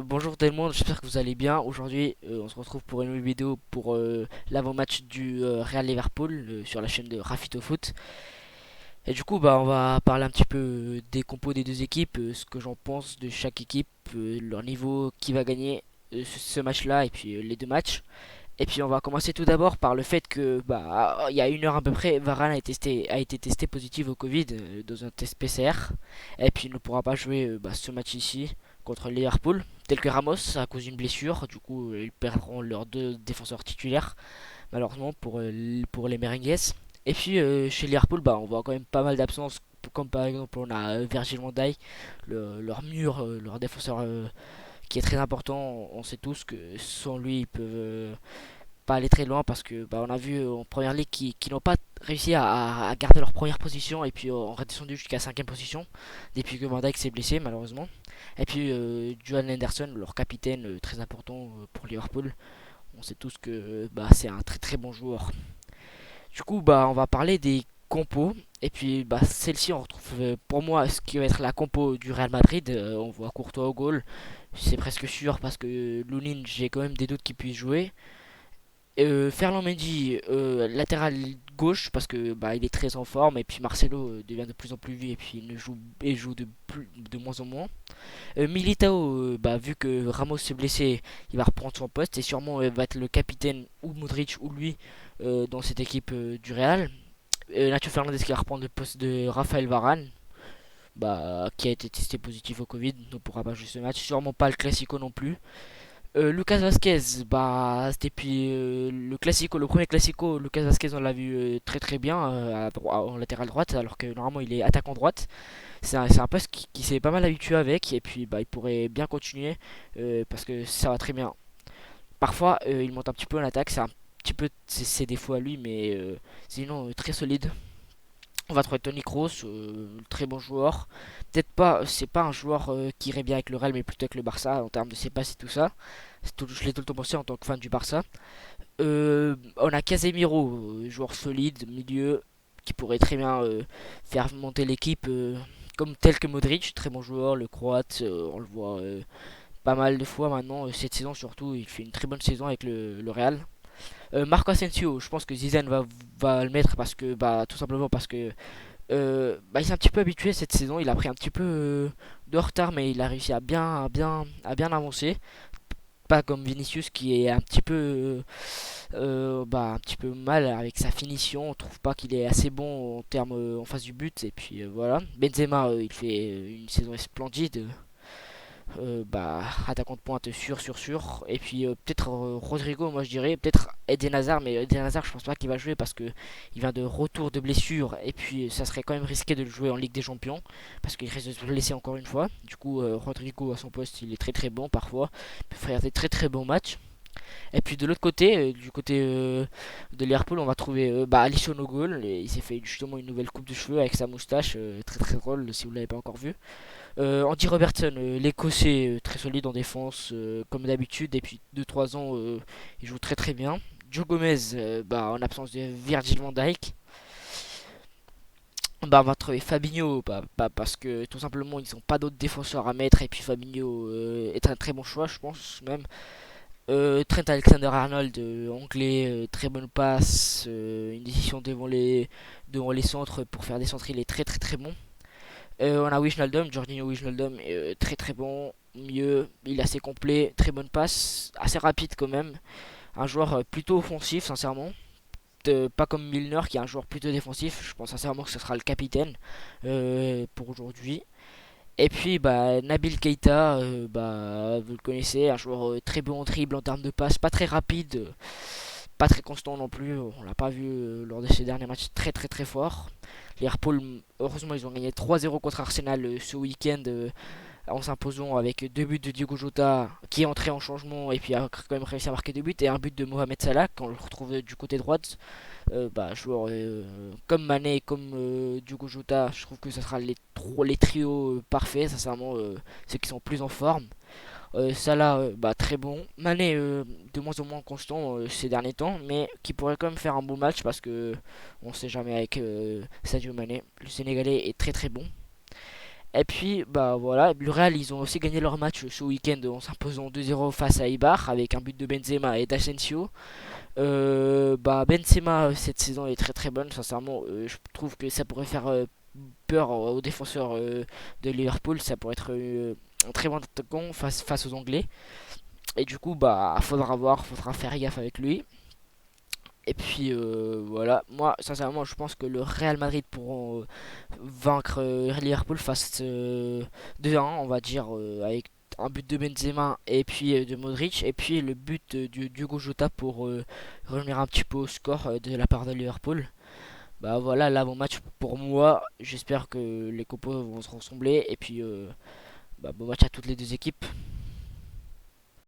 Bonjour tout le monde, j'espère que vous allez bien. Aujourd'hui, on se retrouve pour une nouvelle vidéo pour l'avant-match du Real Liverpool sur la chaîne de Rafito Foot. Et du coup, on va parler un petit peu des compos des deux équipes, ce que j'en pense de chaque équipe, leur niveau, qui va gagner ce match-là et puis les deux matchs. Et puis on va commencer tout d'abord par le fait que il y a une heure à peu près, Varane a été testé positif au Covid dans un test PCR. Et puis il ne pourra pas jouer ce match ici contre Liverpool, tel que Ramos à cause d'une blessure. Du coup, ils perdront leurs deux défenseurs titulaires malheureusement pour les Merengues. Et puis chez Liverpool, on voit quand même pas mal d'absences, comme par exemple on a Virgil van Dijk, leur mur, leur défenseur qui est très important. On sait tous que sans lui ils peuvent pas aller très loin parce que on a vu en première ligue qui n'ont pas réussi à garder leur première position et puis on redescendu jusqu'à 5ème position depuis que Van Dijk s'est blessé malheureusement. Et puis Johan Henderson, leur capitaine très important pour Liverpool, on sait tous que c'est un très très bon joueur. Du coup on va parler des compos et puis celle-ci on retrouve pour moi ce qui va être la compo du Real Madrid. On voit Courtois au goal, c'est presque sûr parce que Lunin j'ai quand même des doutes qu'il puisse jouer. Ferland Mendy, latéral gauche parce que il est très en forme et puis Marcelo devient de plus en plus vieux et puis il joue de moins en moins. Militao, vu que Ramos s'est blessé, il va reprendre son poste et sûrement va être le capitaine ou Modric ou lui dans cette équipe du Real. Nacho Fernandez qui va reprendre le poste de Raphaël Varane, qui a été testé positif au Covid, ne pourra pas jouer ce match. Sûrement pas le Classico non plus. Lucas Vasquez, c'était puis le classico, le premier classico, Lucas Vasquez on l'a vu très très bien en latéral droite, alors que normalement il est attaquant droite. C'est un poste qui s'est pas mal habitué avec, et puis il pourrait bien continuer parce que ça va très bien. Parfois il monte un petit peu en attaque, c'est un petit peu ses défauts à lui, mais sinon très solide. On va trouver Tony Kroos, très bon joueur. Peut-être pas, c'est pas un joueur qui irait bien avec le Real, mais plutôt avec le Barça en termes de ses passes et tout ça. Je l'ai tout le temps pensé en tant que fan du Barça. On a Casemiro, joueur solide, milieu, qui pourrait très bien faire monter l'équipe comme tel que Modric, très bon joueur, le Croate, on le voit pas mal de fois maintenant, cette saison surtout, il fait une très bonne saison avec le Real. Marco Asensio, je pense que Zidane va le mettre parce que tout simplement parce que il s'est un petit peu habitué cette saison, il a pris un petit peu de retard mais il a réussi à bien avancer. Pas comme Vinicius qui est un petit peu un petit peu mal avec sa finition. On trouve pas qu'il est assez bon en termes en face du but et puis voilà. Benzema il fait une saison splendide. Attaquant de pointe sûr. Et puis peut-être Rodrigo, moi je dirais peut-être Eden Hazard, mais Eden Hazard je pense pas qu'il va jouer parce que il vient de retour de blessure et puis ça serait quand même risqué de le jouer en Ligue des Champions parce qu'il risque de se blesser encore une fois. Du coup Rodrigo à son poste il est très très bon parfois, il peut faire des très très bons matchs. Et puis de l'autre côté, du côté de Liverpool, on va trouver Alisson au goal. Et il s'est fait justement une nouvelle coupe de cheveux avec sa moustache, très très drôle si vous l'avez pas encore vu. Andy Robertson, l'écossais, très solide en défense, comme d'habitude. Et puis 2-3 ans, il joue très très bien. Joe Gomez, en absence de Virgil van Dijk. On va trouver Fabinho, parce que tout simplement ils n'ont pas d'autres défenseurs à mettre. Et puis Fabinho est un très bon choix, je pense même. Trent Alexander-Arnold, anglais, très bonne passe, une décision devant les centres pour faire des centres, il est très très très bon. On a Wijnaldum, Jorginho Wijnaldum, très très bon, mieux, il est assez complet, très bonne passe, assez rapide quand même, un joueur plutôt offensif sincèrement. Pas comme Milner qui est un joueur plutôt défensif, je pense sincèrement que ce sera le capitaine pour aujourd'hui. Et puis Nabil Keita, vous le connaissez, un joueur très bon en dribble en termes de passe, pas très rapide, pas très constant non plus. On l'a pas vu lors de ces derniers matchs très très très fort. Liverpool, heureusement, ils ont gagné 3-0 contre Arsenal ce week-end en s'imposant avec deux buts de Diogo Jota qui est entré en changement et puis a quand même réussi à marquer deux buts et un but de Mohamed Salah quand on le retrouve du côté droite. Joueurs comme Mané, comme Diogo Jota, je trouve que ce sera les trios parfaits, sincèrement, ceux qui sont plus en forme. Salah, très bon. Mané, de moins en moins constant ces derniers temps, mais qui pourrait quand même faire un bon match parce que on sait jamais avec Sadio Mané. Le Sénégalais est très très bon. Et puis bah voilà, le Real ils ont aussi gagné leur match ce week-end en s'imposant 2-0 face à Eibar avec un but de Benzema et d'Asensio. Bah Benzema cette saison est très très bonne, sincèrement je trouve que ça pourrait faire peur aux défenseurs de Liverpool, ça pourrait être un très bon attaquant face aux Anglais. Et du coup bah faudra voir, faudra faire gaffe avec lui. Et puis voilà, moi sincèrement je pense que le Real Madrid pourront vaincre Liverpool face 2-1 on va dire avec un but de Benzema et puis de Modric et puis le but du Diogo Jota pour revenir un petit peu au score de la part de Liverpool. Bah voilà l'avant-match pour moi, j'espère que les compos vont se ressembler et puis bah, bon match à toutes les deux équipes.